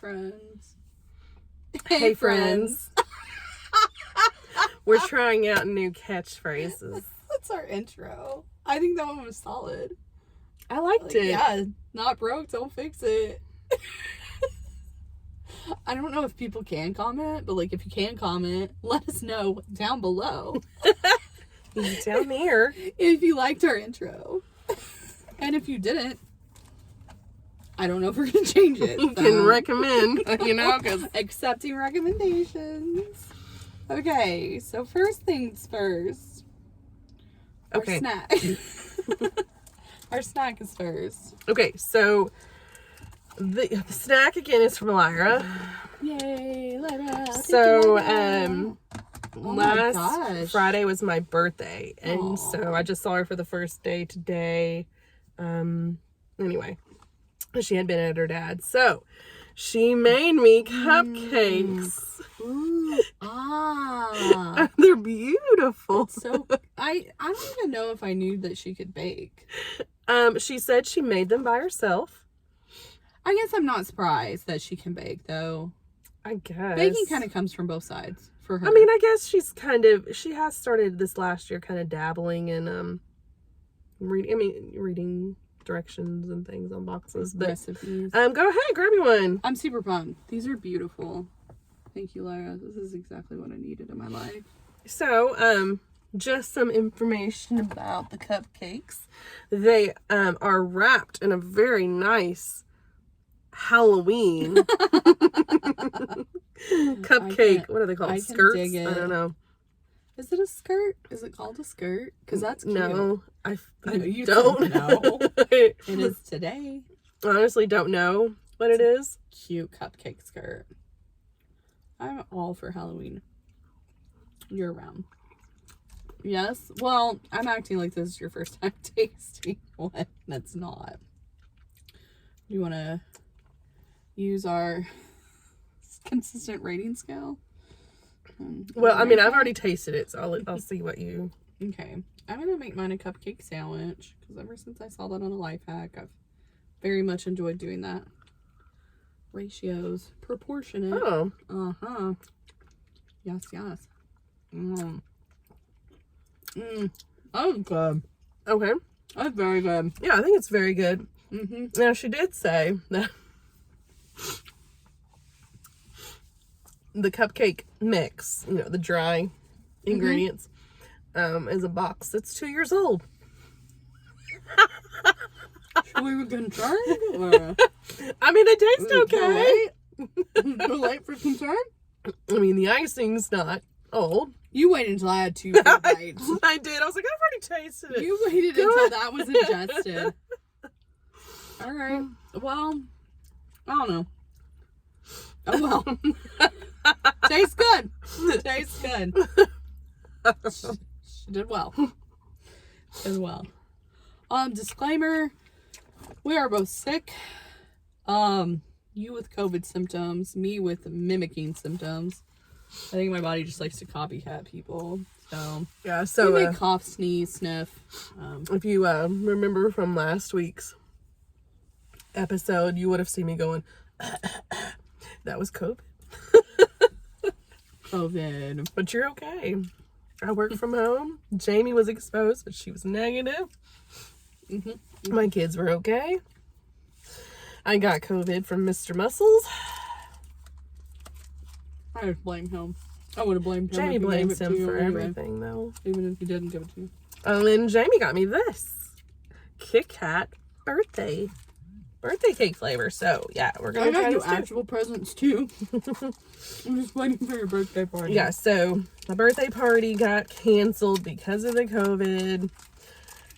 friends. Hey, friends. We're trying out new catchphrases. That's our intro. I think that one was solid. I liked it. Yeah, not broke, don't fix it. I don't know if people can comment, but like if you can comment, let us know down below. Down here. If you liked our intro. And if you didn't, I don't know if we're going to change it. You can recommend, because accepting recommendations. Okay, so first things first. Okay. Our snack. Our snack is first. Okay, so the snack again is from Lyra. Yay, Lyra. So, last Friday was my birthday, and so I just saw her for the first day today. Anyway, she had been at her dad's, so she made me cupcakes. Ooh, They're beautiful. So I don't even know if I knew that she could bake. She said she made them by herself. I guess I'm not surprised that she can bake, though. I guess Baking kind of comes from both sides for her. I mean, I guess she has started this last year kind of dabbling in reading directions and things on boxes. But recipes. Go ahead, grab me one. I'm super pumped. These are beautiful. Thank you, Lyra. This is exactly what I needed in my life. So, just some information about the cupcakes. They are wrapped in a very nice Halloween cupcake. What are they called? Skirts? I don't know. Is it a skirt? Is it called a skirt? Because that's cute. No, I you don't know. It is today. Honestly, don't know what it is. Cute cupcake skirt. I'm all for Halloween. Year round. Yes? Well, I'm acting like this is your first time tasting one that's not. Do you want to use our consistent rating scale? Well, I mean, I've already tasted it, so I'll see what you... Okay. I'm going to make mine a cupcake sandwich, because ever since I saw that on a life hack, I've very much enjoyed doing that. Ratios. Proportionate. Oh. Uh-huh. Yes, yes. That was good. Okay. That's very good. Yeah, I think it's very good. Mm-hmm. Now, she did say that the cupcake mix, the dry ingredients, is a box that's 2 years old. Should we be concerned? Or... I mean, it tastes okay. Too late for concern? I mean, the icing's not old. You waited until I had 2 full bites. I did. I was like, I've already tasted it. You waited until that was ingested. All right. Well, I don't know. Oh, well. Tastes good. Tastes good. She did well. Did well. Disclaimer. We are both sick. You with COVID symptoms. Me with mimicking symptoms. I think my body just likes to copycat people. So yeah. So we may cough, sneeze, sniff. If you remember from last week's episode, you would have seen me going. That was COVID. COVID. But you're okay. I work from home. Jamie was exposed, but she was negative. Mm-hmm. My kids were okay. I got COVID from Mr. Muscles. I would blame him. I would have blamed him. Jamie blames him for everything, though. Even if he didn't give it to you. And then Jamie got me this Kit Kat birthday cake flavor. So yeah, we're gonna try this too. Actual presents too. I'm just waiting for your birthday party. Yeah, so my birthday party got canceled because of the COVID,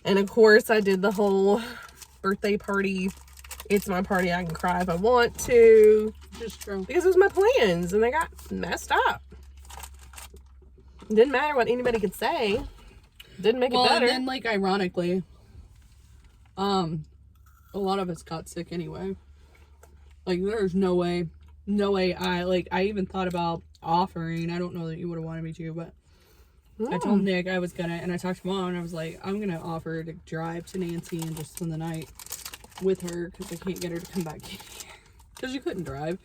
and of course I did the whole birthday party. It's my party. I can cry if I want to. Just true. Because it was my plans, and they got messed up. It didn't matter what anybody could say. Didn't make it better. And then, ironically, a lot of us got sick anyway. There's no way I even thought about offering. I don't know that you would have wanted me to, but I told Nick I was gonna, and I talked to Mom, and I was like, I'm gonna offer to drive to Nancy and just spend the night with her, because I can't get her to come back here, because you couldn't drive.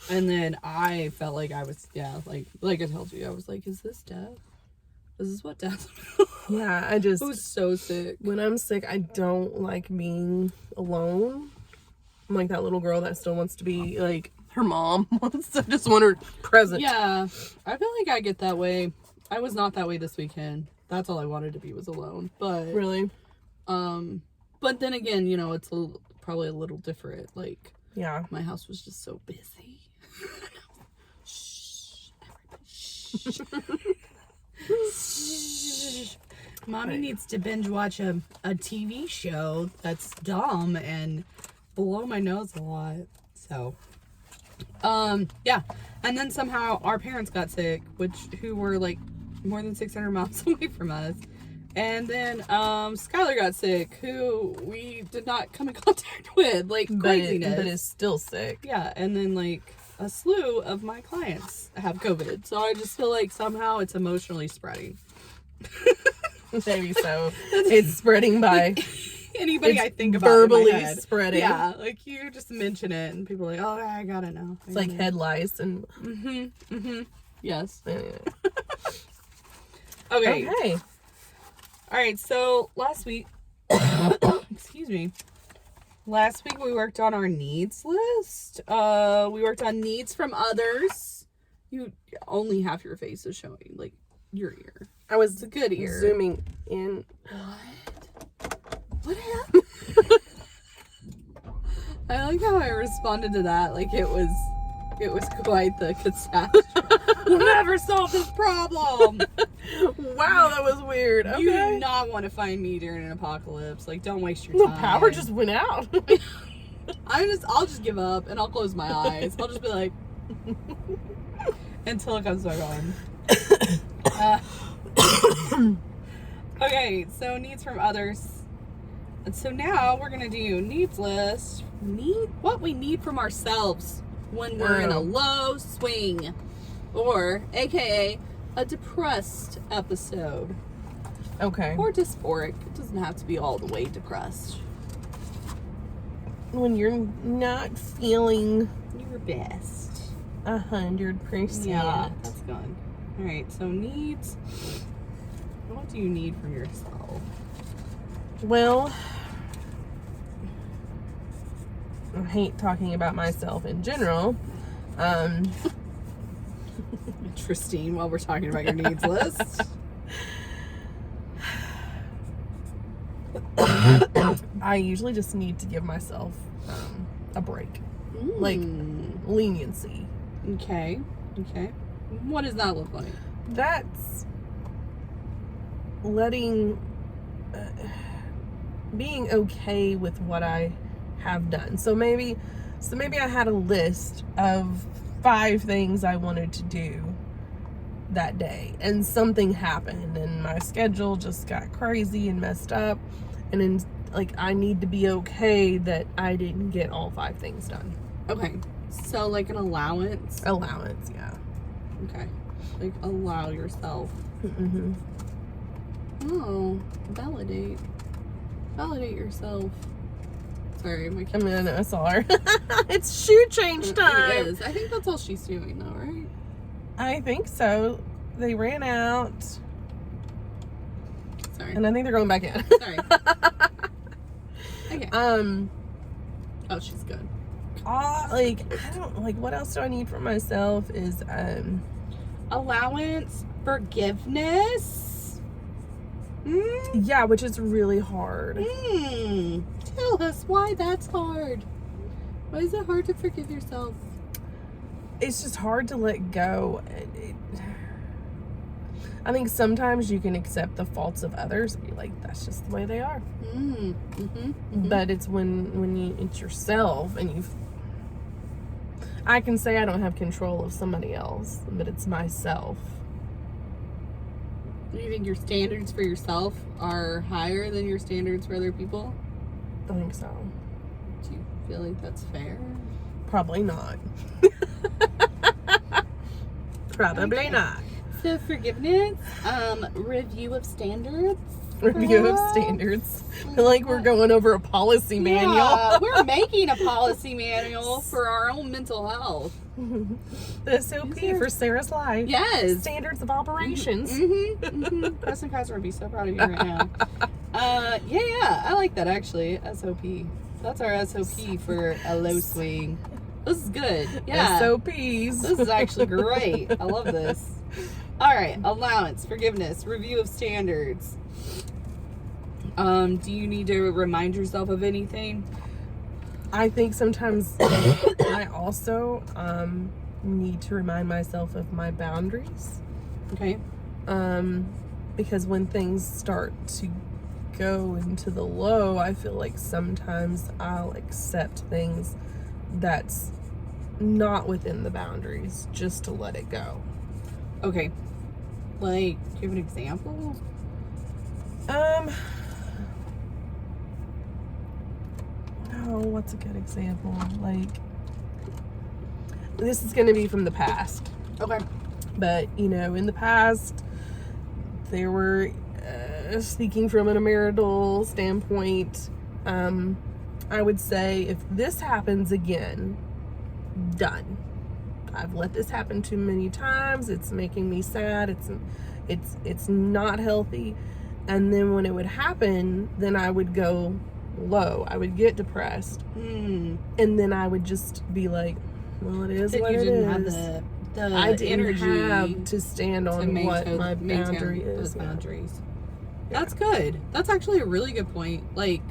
And then I felt like I was, like I told you, I was like, is this death? Is this what death? Yeah, I was so sick. When I'm sick, I don't like being alone. I'm like that little girl that still wants to be like her mom wants to just want her present. Yeah, I feel like I get that way. I was not that way this weekend. That's all I wanted to be was alone. But really, but then again, you know, it's probably a little different. Like, yeah, my house was just so busy. Shh, everybody, shh. Mommy needs to binge watch a TV show that's dumb and blow my nose a lot. So, yeah. And then somehow our parents got sick, who were like more than 600 miles away from us. And then Skylar got sick, who we did not come in contact with, like craziness. But is still sick. Yeah, and then like a slew of my clients have COVID. So I just feel like somehow it's emotionally spreading. Maybe so. It's spreading by anybody I think about. Verbally in my head. spreading. Yeah, like you just mention it and people are like, oh, I gotta know. It's like head lice and. Yes. Anyway. Okay. All right. So last week, excuse me. Last week we worked on our needs list. We worked on needs from others. You only half your face is showing, like your ear. I was a good ear. Zooming in. What happened? I like how I responded to that like it was quite the catastrophe. We'll never solve this problem. Wow, that was weird. Okay. You do not want to find me during an apocalypse. Like, don't waste your time. The power just went out. I'll just give up and I'll close my eyes. I'll just be like until it comes back on. Okay, so needs from others. And so now we're gonna do needs list. What we need from ourselves when we're in a low swing, or AKA a depressed episode. Okay. Or dysphoric. It doesn't have to be all the way depressed. When you're not feeling your best. 100%. Yeah, that's good. All right, so needs. What do you need from yourself? Well, I hate talking about myself in general. Interesting, while we're talking about your needs list. I usually just need to give myself a break. Like leniency. Okay. What does that look like? That's letting being okay with what I have done. So maybe I had a list of 5 things I wanted to do that day, and something happened and my schedule just got crazy and messed up, and then I need to be okay that I didn't get all 5 things done. Okay, so like an allowance. Yeah. Okay, like allow yourself. Oh, validate yourself. Sorry, my kid. I saw her. It's shoe change time. It is. I think that's all she's doing though, right? I think so. They ran out. Sorry. And I think they're going back in. Sorry. Okay. Oh, she's good. I don't what else do I need from myself is allowance, forgiveness. Yeah, which is really hard. Tell us why that's hard. Why is it hard to forgive yourself? It's just hard to let go. I think sometimes you can accept the faults of others and be like, that's just the way they are. But it's when it's yourself and I can say I don't have control of somebody else, but it's myself. Do you think your standards for yourself are higher than your standards for other people? I think so. Do you feel like that's fair? Probably not. Probably not. So forgiveness, review of standards. Review of standards. I feel like we're going over a policy manual. Yeah, we're making a policy manual for our own mental health. The SOP for Sarah's life. Yes. Standards of operations. Preston Kaiser would be so proud of you right now. Yeah, I like that actually. SOP. That's our SOP for a low swing. This is good. Yeah. SOPs. This is actually great. I love this. All right. Allowance, forgiveness, review of standards. Do you need to remind yourself of anything? I think sometimes I also need to remind myself of my boundaries. Okay. Because when things start to go into the low, I feel like sometimes I'll accept things that's not within the boundaries just to let it go. Okay. Like, do you have an example? No, what's a good example? Like, this is going to be from the past. Okay. But, you know, in the past, there were, speaking from an marital standpoint, I would say if this happens again, done. I've let this happen too many times. It's making me sad. It's not healthy. And then when it would happen, then I would go low. I would get depressed. And then I would just be like, well, it is what it is. You didn't have the I didn't energy have to stand on what my boundary is. Boundaries. Yeah. That's good. That's actually a really good point. Like,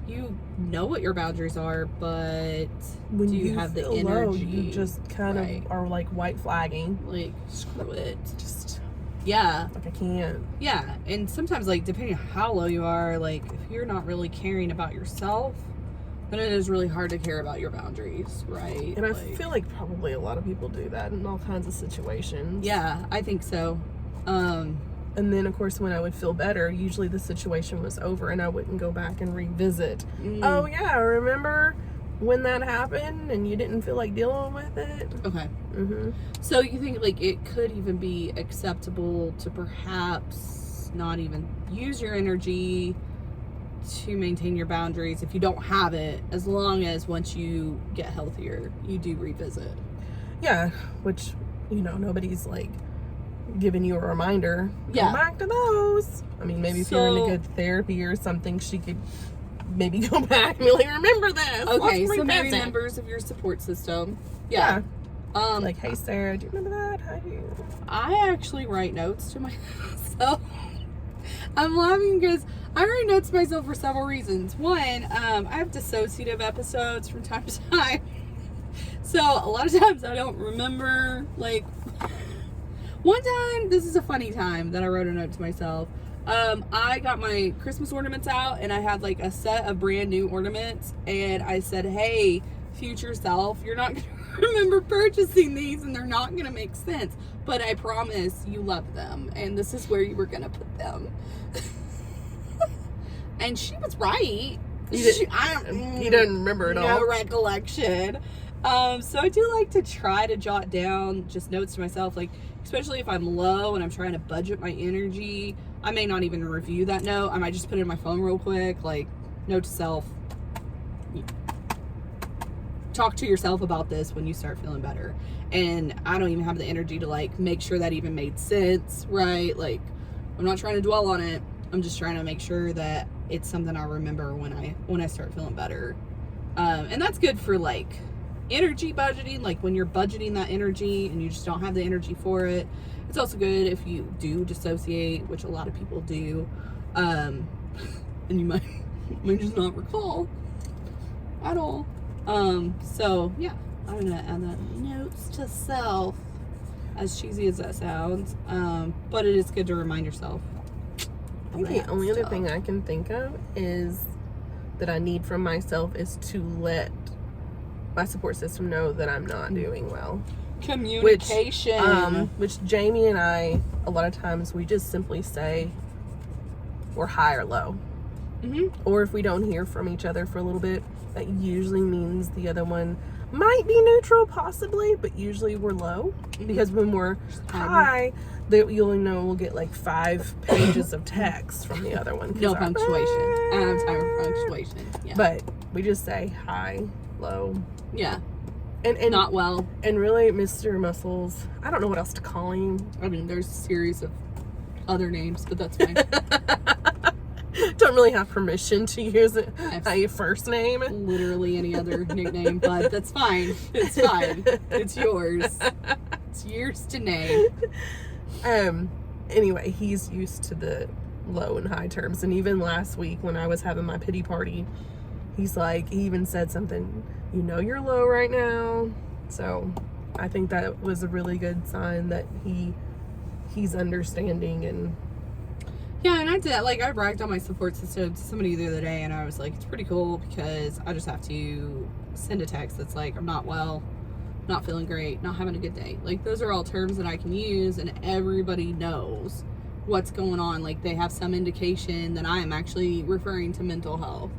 you know what your boundaries are, but when do you have the energy? Low, you just kind of are like white flagging. Like, screw it. Just, yeah. like I can't. Yeah. And sometimes, like, depending on how low you are, like, if you're not really caring about yourself, then it is really hard to care about your boundaries, right? And I feel like probably a lot of people do that in all kinds of situations. Yeah, I think so. And then, of course, when I would feel better, usually the situation was over and I wouldn't go back and revisit. Oh, yeah, remember when that happened and you didn't feel like dealing with it? Okay. So you think, like, it could even be acceptable to perhaps not even use your energy to maintain your boundaries if you don't have it, as long as once you get healthier, you do revisit. Yeah, which, you know, nobody's, like, giving you a reminder. Yeah. Go back to those. I mean, maybe if you're in a good therapy or something, she could maybe go back and be like, remember this. Okay, so maybe members of your support system. Yeah. Like, hey, Sarah, do you remember that? How do you? I actually write notes to myself. I'm laughing because I write notes to myself for several reasons. One, I have dissociative episodes from time to time. So a lot of times I don't remember, like, one time, this is a funny time that I wrote a note to myself. I got my Christmas ornaments out and I had like a set of brand new ornaments and I said, hey, future self, you're not going to remember purchasing these and they're not going to make sense, but I promise you love them and this is where you were going to put them. And she was right. You didn't remember it all. No recollection. So I do like to try to jot down just notes to myself, like, especially if I'm low and I'm trying to budget my energy. I may not even review that note. I might just put it in my phone real quick, like, note to self. Talk to yourself about this when you start feeling better. And I don't even have the energy to, like, make sure that even made sense, right? Like, I'm not trying to dwell on it. I'm just trying to make sure that it's something I remember when I start feeling better. And that's good for, like, energy budgeting, like when you're budgeting that energy and you just don't have the energy for it. It's also good if you do dissociate, which a lot of people do, and you might just not recall at all. So yeah, I'm gonna add that notes to self, as cheesy as that sounds, but it is good to remind yourself. I think the only other thing I can think of is that I need from myself is to let my support system know that I'm not doing well. Communication. Which Jamie and I, a lot of times, we just simply say we're high or low. Or if we don't hear from each other for a little bit, that usually means the other one might be neutral, possibly, but usually we're low. Because when we're high, you'll know we'll get like 5 pages of text from the other one. No punctuation. I don't have time for punctuation. Yeah. But we just say high, low. Yeah. And not well. And really, Mr. Muscles, I don't know what else to call him. I mean, there's a series of other names, but that's fine. Don't really have permission to use it a first name. Literally any other nickname, but that's fine. It's fine. It's yours. It's yours to name. Anyway, he's used to the low and high terms. And even last week when I was having my pity party, he's like, he even said something, you know you're low right now. So I think that was a really good sign that he's understanding. And yeah, and I did, like, I bragged on my support system to somebody the other day, and I was like, it's pretty cool because I just have to send a text that's like, I'm not well, not feeling great, not having a good day. Like, those are all terms that I can use, and everybody knows what's going on. Like, they have some indication that I am actually referring to mental health.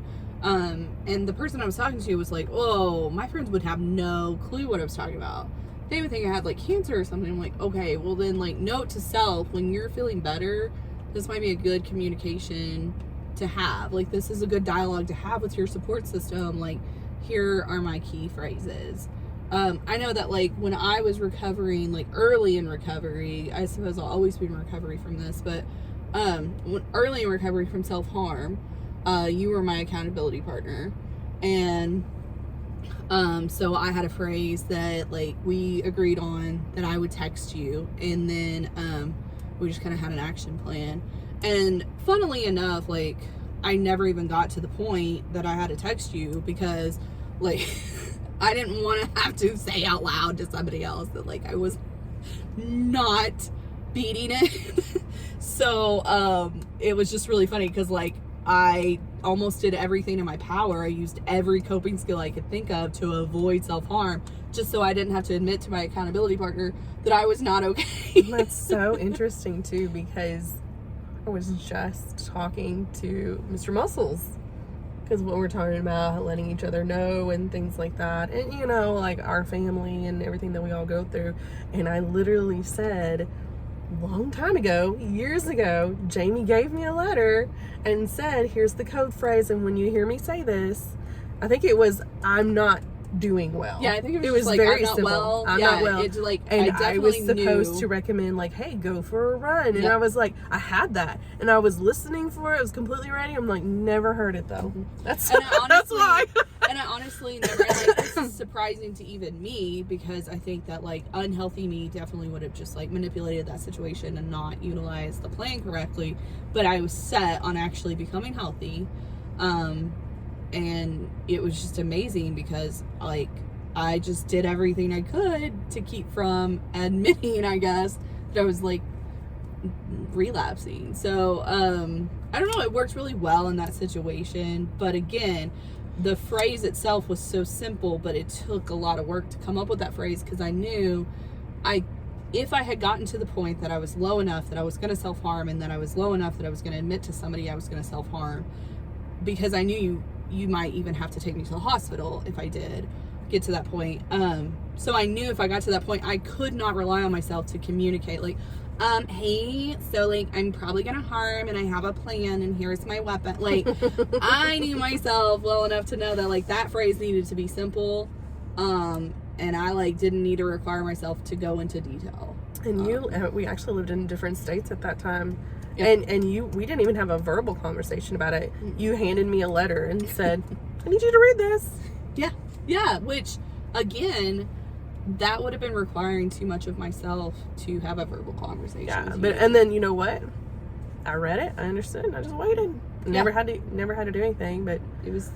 And the person I was talking to was like, oh, my friends would have no clue what I was talking about. They would think I had, like, cancer or something. I'm like, okay, well then, like, note to self, when you're feeling better, this might be a good communication to have. Like, this is a good dialogue to have with your support system. Like, here are my key phrases. I know that, like, when I was recovering, like, early in recovery, I suppose I'll always be in recovery from this, but early in recovery from self-harm, you were my accountability partner. And so I had a phrase that, like, we agreed on that I would text you, and then we just kind of had an action plan. And funnily enough, like, I never even got to the point that I had to text you because, like, I didn't want to have to say out loud to somebody else that, like, I was not beating it. So it was just really funny because, like, I almost did everything in my power. I used every coping skill I could think of to avoid self-harm, just so I didn't have to admit to my accountability partner that I was not okay. That's so interesting too, because I was just talking to Mr. Muscles, because what we're talking about, letting each other know and things like that, and you know, like our family and everything that we all go through. And I literally said, long time ago, years ago, Jamie gave me a letter and said, here's the code phrase, and when you hear me say this, I think it was, I'm not doing well. Yeah, I think it was like, very I'm not simple. well. I'm yeah, not well. It's like, And I was definitely supposed knew to recommend, like, hey, go for a run. And Yep. I was like, I had that. And I was listening for it. I was completely ready. I'm like, never heard it, though. That's, And I that's why. And I honestly never, like, this is surprising to even me, because I think that, like, unhealthy me definitely would have just, like, manipulated that situation and not utilized the plan correctly. But I was set on actually becoming healthy. And it was just amazing because, like, I just did everything I could to keep from admitting, I guess, that I was, like, relapsing. So, I don't know, it worked really well in that situation. But again, the phrase itself was so simple, but it took a lot of work to come up with that phrase, because I knew if I had gotten to the point that I was low enough that I was going to self-harm, and that I was low enough that I was going to admit to somebody I was going to self-harm, because I knew you might even have to take me to the hospital if I did get to that point. So I knew if I got to that point, I could not rely on myself to communicate, like, hey, so, like, I'm probably gonna harm, and I have a plan, and here's my weapon. Like, I knew myself well enough to know that, like, that phrase needed to be simple, and I, like, didn't need to require myself to go into detail. And we actually lived in different states at that time. Yep. And we didn't even have a verbal conversation about it. You handed me a letter and said, I need you to read this. Yeah, which, again, that would have been requiring too much of myself to have a verbal conversation. Yeah, with but you. and then you know what? I read it. I understood. And I just waited. Never had to do anything. But it was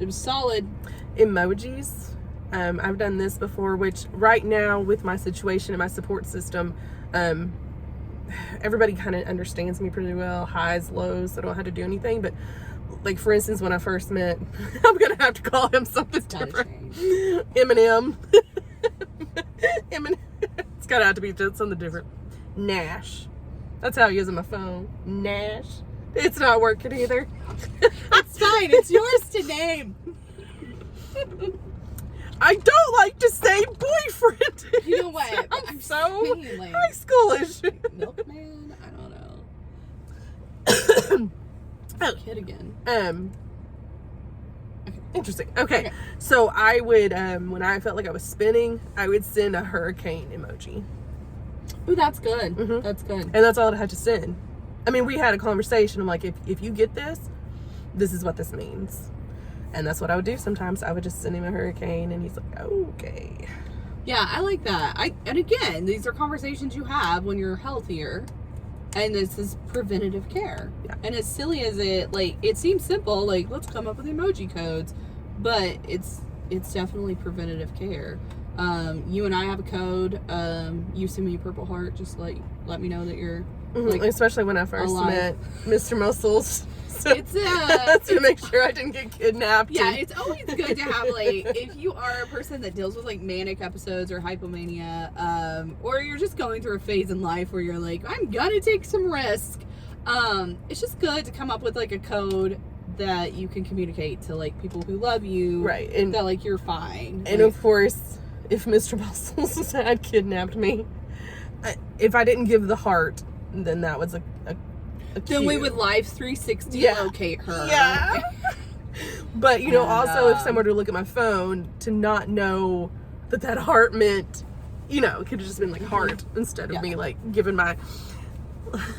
solid. Emojis. I've done this before. Which right now with my situation and my support system, everybody kind of understands me pretty well. Highs, lows. So I don't have to do anything. But like, for instance, when I first met, I'm gonna have to call him something different. Eminem. Eminem. It's gotta have to be something different. Nash. That's how I use it on my phone. Nash. It's not working either. It's fine. It's yours to name. I don't like to say boyfriend. You know what? I'm so saying, like, high schoolish. milkman? I don't know. Kid again. Interesting. Okay. So I would, when I felt like I was spinning, I would send a hurricane emoji. Ooh, that's good. Mhm. That's good. And that's all I had to send. I mean, we had a conversation. I'm like, if you get this, this is what this means. And that's what I would do sometimes. I would just send him a hurricane, and he's like, okay. Yeah, I like that. And again, these are conversations you have when you're healthier. And this is preventative care. Yeah. And as silly as it seems simple, like, let's come up with emoji codes. But it's definitely preventative care. You and I have a code. You send me a purple heart, just like let me know that you're like, especially when I first alive. met Mr. Muscles. So It's to make sure I didn't get kidnapped. yeah, it's always good to have, like, if you are a person that deals with, like, manic episodes or hypomania, or you're just going through a phase in life where you're like, I'm gonna take some risk, it's just good to come up with, like, a code that you can communicate to, like, people who love you, Right. And that, like, you're fine. And like, of course, if Mr. Muscles had kidnapped me, if I didn't give the heart, then that was a then we cue. would live 360 Yeah. locate her. Yeah. But, you know, And, also if someone were to look at my phone to not know that heart meant, you know, it could have just been like heart instead of Yeah. me like giving my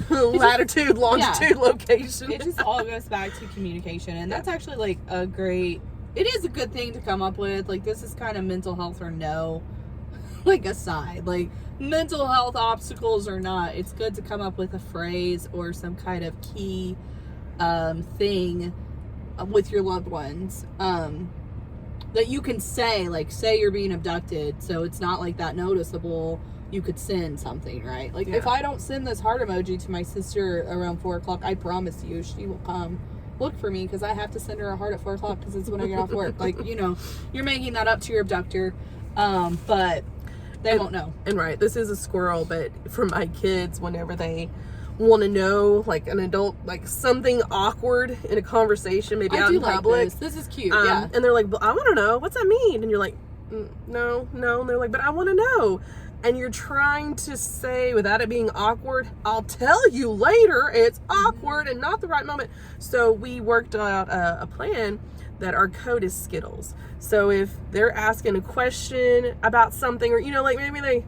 latitude, longitude, location. It just all goes back to communication, and that's actually like it is a good thing to come up with. Like, this is kind of mental health or no, like, aside, like, mental health obstacles or not, it's good to come up with a phrase or some kind of key thing with your loved ones that you can say, like, say you're being abducted, so it's not like that noticeable. You could send something, right? Like, if I don't send this heart emoji to my sister around 4 o'clock, I promise you she will come look for me, because I have to send her a heart at 4 o'clock because it's when I get off work. Like, you know, you're making that up to your abductor, but they won't know. And right, this is a squirrel, but for my kids, whenever they want to know, like, an adult, like, something awkward in a conversation, maybe out in public. This is cute. Yeah. And they're like, well, I want to know, what's that mean? And you're like, no. And they're like, but I want to know. And you're trying to say, without it being awkward, I'll tell you later, it's awkward and not the right moment. So we worked out a plan that our code is Skittles. So if they're asking a question about something, or, you know, like, maybe they,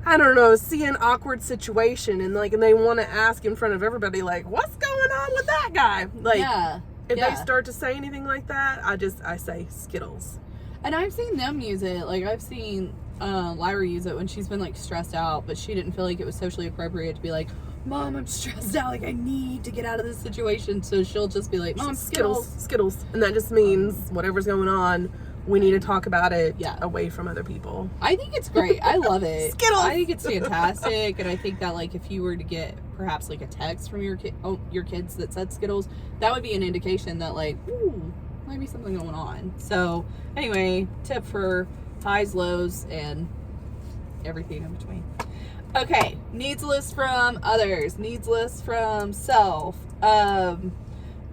I don't know, see an awkward situation and they want to ask in front of everybody, like, what's going on with that guy? Like, if they start to say anything like that, I say Skittles. And I've seen them use it. Like, I've seen Lyra use it when she's been, like, stressed out, but she didn't feel like it was socially appropriate to be like, Mom, I'm stressed out, like, I need to get out of this situation. So she'll just be like, Mom, Skittles. And that just means whatever's going on, we need to talk about it away from other people. I think it's great. I love it. Skittles. I think it's fantastic. And I think that, like, if you were to get perhaps, like, a text from your kids that said Skittles, that would be an indication that, like, ooh, might be something going on. So anyway, tip for highs, lows, and everything in between. Okay, needs list from others, needs list from self. And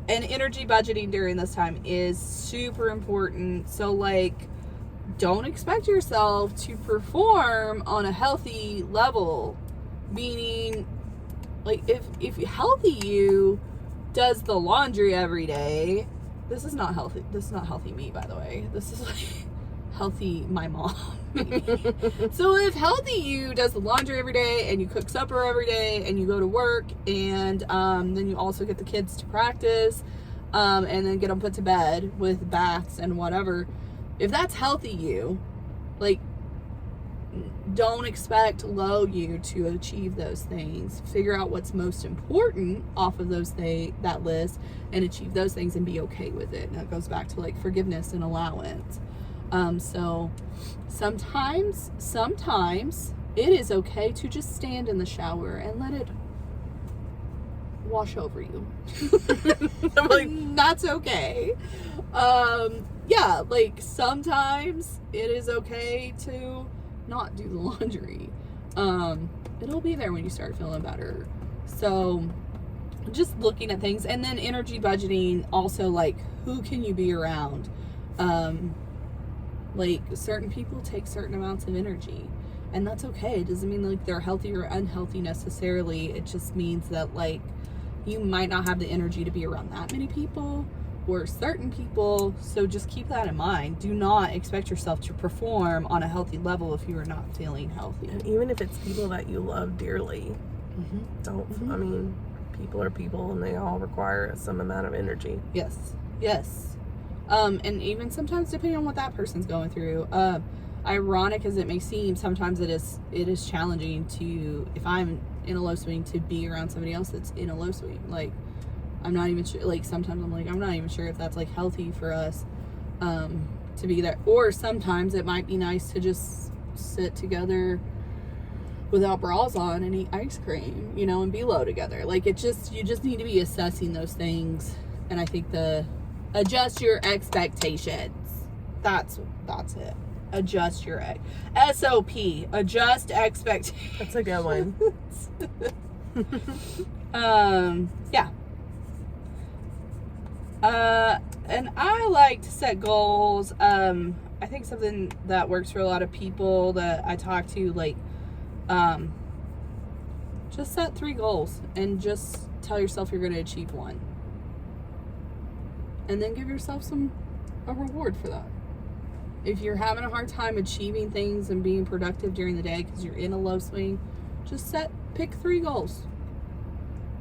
energy budgeting during this time is super important. So, like, don't expect yourself to perform on a healthy level. Meaning, like, if healthy you does the laundry every day, this is not healthy. This is not healthy me, by the way. This is like healthy my mom. So if healthy you does the laundry every day, and you cook supper every day, and you go to work, and then you also get the kids to practice, and then get them put to bed with baths and whatever, if that's healthy you, like, don't expect low you to achieve those things. Figure out what's most important off of that list, and achieve those things and be okay with it. And that goes back to, like, forgiveness and allowance. So sometimes it is okay to just stand in the shower and let it wash over you. I'm like, that's okay. Like, sometimes it is okay to not do the laundry. It'll be there when you start feeling better. So just looking at things, and then energy budgeting also, like, who can you be around? Like, certain people take certain amounts of energy, and that's okay. It doesn't mean like they're healthy or unhealthy necessarily. It just means that like you might not have the energy to be around that many people or certain people. So just keep that in mind. Do not expect yourself to perform on a healthy level if you are not feeling healthy. And even if it's people that you love dearly, I mean, people are people, and they all require some amount of energy. Yes. And even sometimes depending on what that person's going through, ironic as it may seem, sometimes it is challenging to, if I'm in a low swing, to be around somebody else that's in a low swing. Like, I'm not even sure, like, sometimes I'm like, I'm not even sure if that's like healthy for us to be there. Or sometimes it might be nice to just sit together without bras on and eat ice cream, you know, and be low together. Like, you just need to be assessing those things. And I think adjust your expectations. That's it. Adjust your SOP. Adjust expectations. That's a good one. Yeah. And I like to set goals. I think something that works for a lot of people that I talk to, like, just set 3 goals and just tell yourself you're going to achieve 1. And then give yourself a reward for that. If you're having a hard time achieving things and being productive during the day because you're in a low swing, just pick 3 goals.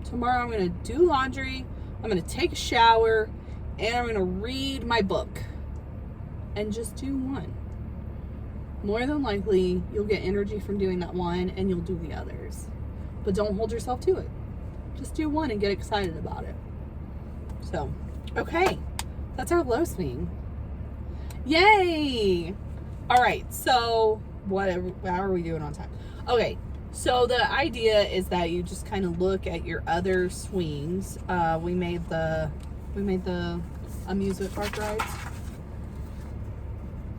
Tomorrow I'm going to do laundry, I'm going to take a shower, and I'm going to read my book. And just do 1. More than likely, you'll get energy from doing that 1, and you'll do the others. But don't hold yourself to it. Just do 1 and get excited about it. So, okay. That's our low swing. Yay! Alright, so how are we doing on time? Okay, so the idea is that you just kind of look at your other swings. We made the amusement park rides.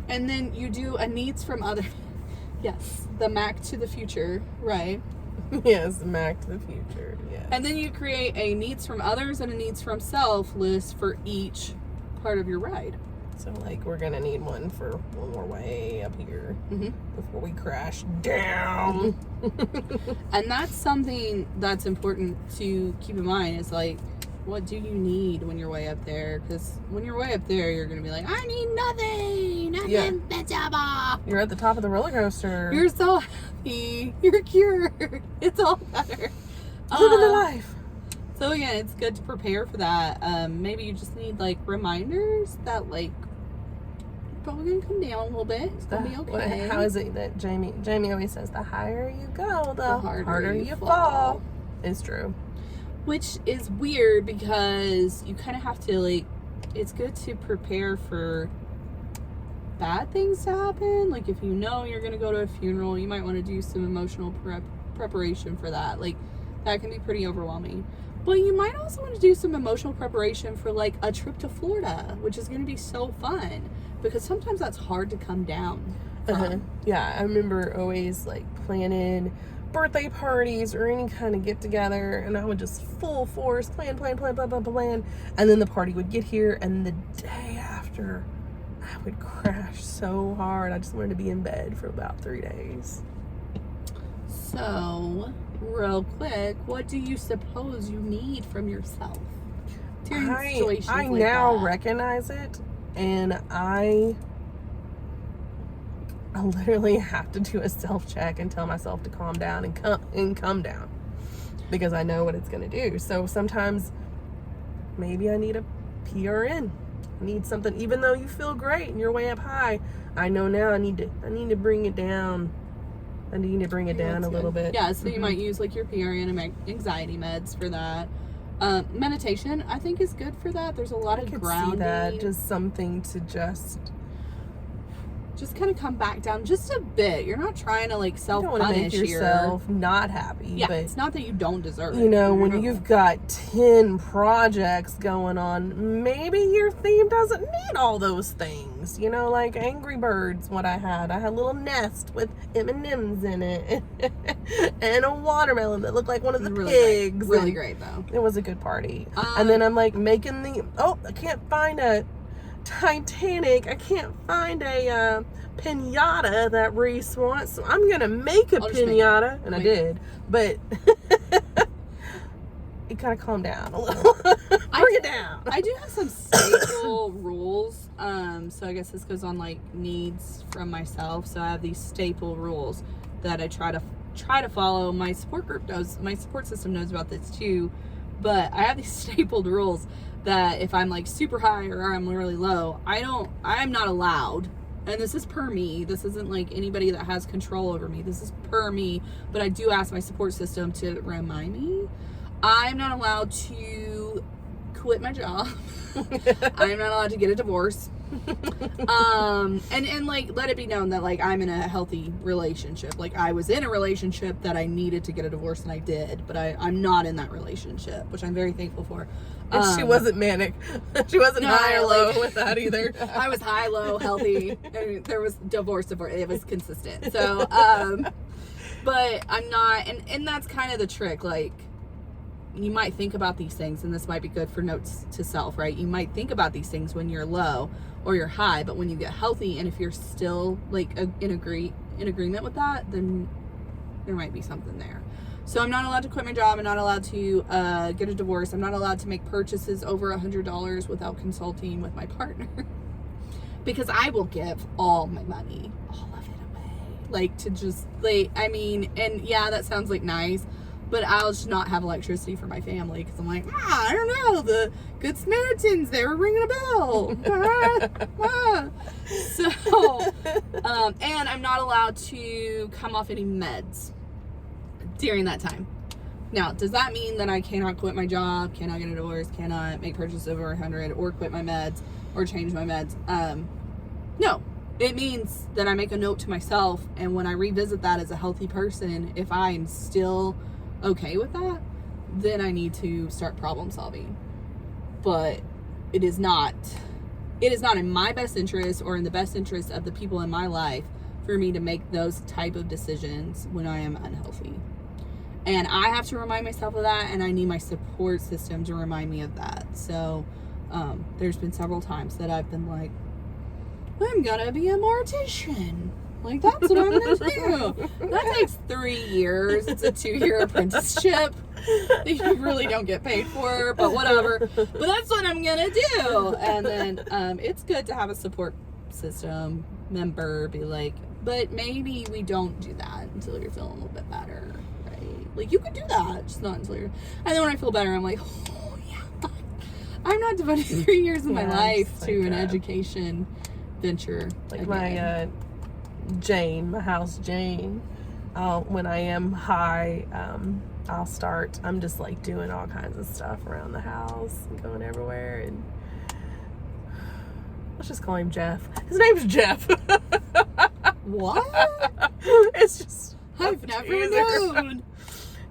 And then you do a needs from other, yes, the Mac to the future, right? Yes, Mac to the future, yes. And then you create a needs from others and a needs from self list for each part of your ride. So, like, we're going to need one for when we're way up here before we crash down. And that's something that's important to keep in mind, is like, what do you need when you're way up there? Because when you're way up there, you're going to be like, I need nothing better. You're at the top of the roller coaster. You're so happy. You're cured. It's all better. Living the life. So again, it's good to prepare for that. Maybe you just need like reminders that like probably gonna come down a little bit. It's gonna be okay. How is it that Jamie always says, the higher you go, the harder you fall. It's true. Which is weird because you kind of have to like, it's good to prepare for bad things to happen. Like if you know you're gonna go to a funeral, you might want to do some emotional preparation for that. Like that can be pretty overwhelming. But you might also want to do some emotional preparation for like a trip to Florida, which is going to be so fun because sometimes that's hard to come down from. Yeah, I remember always like planning birthday parties or any kind of get together, and I would just full force plan, and then the party would get here, and the day after I would crash so hard. I just wanted to be in bed for about 3 days. So, real quick, what do you suppose you need from yourself during situations I like now that? recognize it, and I literally have to do a self-check and tell myself to calm down and come down because I know what it's going to do. So sometimes maybe I need a PRN. I need something, even though you feel great and you're way up high. I know now I need to bring it down. I need to bring it down a little bit. Yeah, so you might use like your PRN and anxiety meds for that. Meditation, I think, is good for that. There's a lot of grounding. See that, just something to just kind of come back down just a bit. You're not trying to like self-punish. You don't want to make yourself not happy. Yeah, but it's not that you don't deserve it. You know, when you've got 10 projects going on, maybe your theme doesn't need all those things. You know, like Angry Birds, what I had a little nest with M&Ms in it and a watermelon that looked like one of the pigs. Really great though. It was a good party. And then I'm like making I can't find a Titanic, I can't find a pinata that Reese wants, so I'm gonna make a pinata. And I did, but you gotta calm down a little. Bring it down. I do have some staple rules. So I guess this goes on like needs from myself. So I have these staple rules that I try to follow. My support group knows, my support system knows about this too. But I have these stapled rules that if I'm like super high or I'm really low, I'm not allowed. And this is per me. This isn't like anybody that has control over me. This is per me. But I do ask my support system to remind me. I'm not allowed to quit my job. I'm not allowed to get a divorce. And like let it be known that like I'm in a healthy relationship. Like I was in a relationship that I needed to get a divorce and I did, but I'm not in that relationship, which I'm very thankful for. And she wasn't manic. She wasn't high or low with that either. I was high, low, healthy. I mean, there was divorce. It was consistent. So, but I'm not, and that's kind of the trick. Like, you might think about these things, and this might be good for notes to self, right? You might think about these things when you're low or you're high, but when you get healthy, and if you're still like in agreement with that, then there might be something there. So I'm not allowed to quit my job. I'm not allowed to get a divorce. I'm not allowed to make purchases over $100 without consulting with my partner, because I will give all my money, all of it away. Like to just like, I mean, and yeah, that sounds like nice, but I'll just not have electricity for my family because I'm like, I don't know, the Good Samaritans, they were ringing a bell. So, and I'm not allowed to come off any meds during that time. Now, does that mean that I cannot quit my job, cannot get a divorce, cannot make purchases over 100, or quit my meds, or change my meds? No. It means that I make a note to myself, and when I revisit that as a healthy person, if I'm still okay with that, then I need to start problem solving. But it is not in my best interest or in the best interest of the people in my life for me to make those type of decisions when I am unhealthy. And I have to remind myself of that, and I need my support system to remind me of that. So there's been several times that I've been like, I'm gonna be a mortician. Like, that's what I'm gonna do. That takes 3 years. It's a 2-year apprenticeship that you really don't get paid for, but whatever. But that's what I'm gonna do. And then it's good to have a support system member be like, but maybe we don't do that until you're feeling a little bit better, right? Like, you could do that, just not until you're... And then when I feel better, I'm like, oh yeah, I'm not devoting 3 years of my life to an education venture. Like again. My Jane, my house Jane, when I am high, I'm just like doing all kinds of stuff around the house and going everywhere, and let's just call him Jeff. His name's Jeff. What? It's just, I've never known.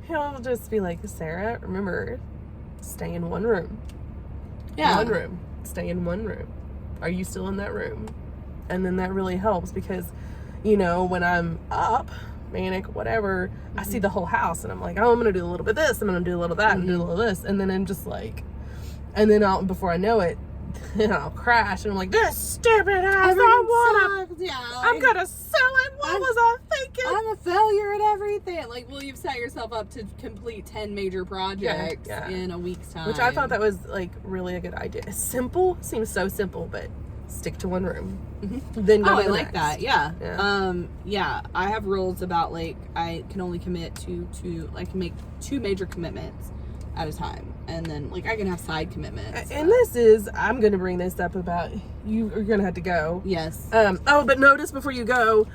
He'll just be like, Sarah, remember, stay in one room. Yeah. One room. Stay in one room. Are you still in that room? And then that really helps because, you know, when I'm up, manic, whatever, I see the whole house and I'm like, oh, I'm going to do a little bit of this, I'm going to do a little of that, and do a little of this. And then I'm just like, and then before I know it, then I'll crash and I'm like, this stupid ass, I'm going to sell it. What was I thinking? I'm a failure at everything. Like, well, you've set yourself up to complete 10 major projects in a week's time. Which I thought that was like really a good idea. It's simple, seems so simple, but stick to one room. Then go to the like next. that. Yeah. I have rules about like I can only commit to like make 2 major commitments at a time, and then like I can have side commitments. And this is, I'm going to bring this up about you are going to have to go. Yes. But notice before you go,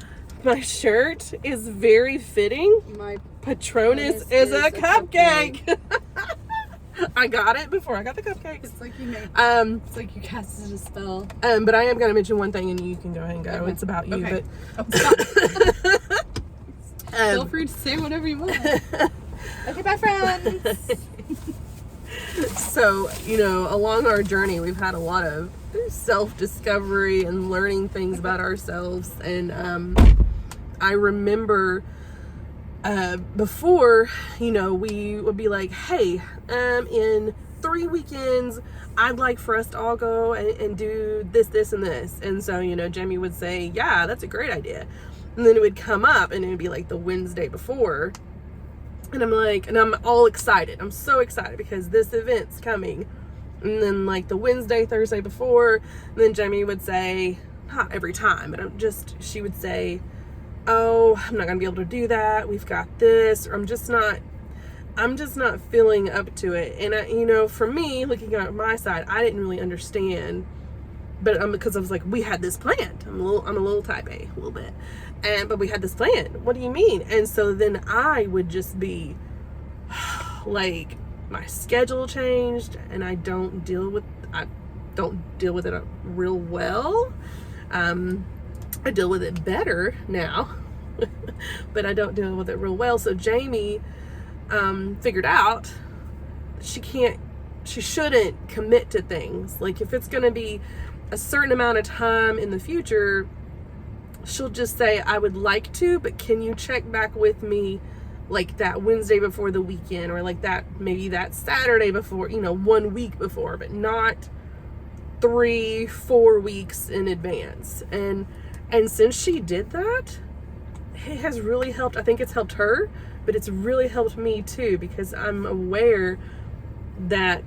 my shirt is very fitting. My Patronus is a cupcake. I got it before I got the cupcakes. It's like you made. It's like you casted a spell. But I am going to mention one thing, and you can go ahead and go. Okay. It's about you. Okay. But feel free to say whatever you want. Okay, bye, friends. So, you know, along our journey, we've had a lot of self-discovery and learning things about ourselves. And I remember before, you know, we would be like, hey, in 3 weekends, I'd like for us to all go and do this, and this. And so, you know, Jamie would say, yeah, that's a great idea. And then it would come up, and it would be like the Wednesday before. And I'm like, and I'm all excited. I'm so excited because this event's coming. And then like the Wednesday, Thursday before, and then Jamie would say, not every time, but she would say, oh, I'm not gonna be able to do that. We've got this, or I'm just not feeling up to it. And I, you know, for me, looking at my side, I didn't really understand, but because I was like, we had this planned. I'm a little type A, a little bit, but we had this planned. What do you mean? And so then I would just be like, my schedule changed, and I don't deal with it real well. I deal with it better now, but I don't deal with it real well. So Jamie figured out she shouldn't commit to things. Like if it's going to be a certain amount of time in the future, she'll just say, I would like to, but can you check back with me like that Wednesday before the weekend, or like that, maybe that Saturday before, you know, 1 week before, but not 3-4 weeks in advance. And since she did that, it has really helped. I think it's helped her, but it's really helped me too, because I'm aware that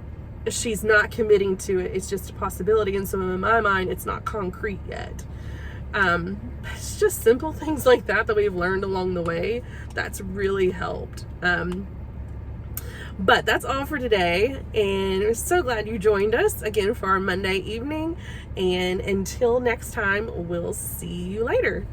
she's not committing to it. It's just a possibility. And so in my mind, it's not concrete yet. It's just simple things like that we've learned along the way that's really helped. But that's all for today, and we're so glad you joined us again for our Monday evening. And until next time, we'll see you later.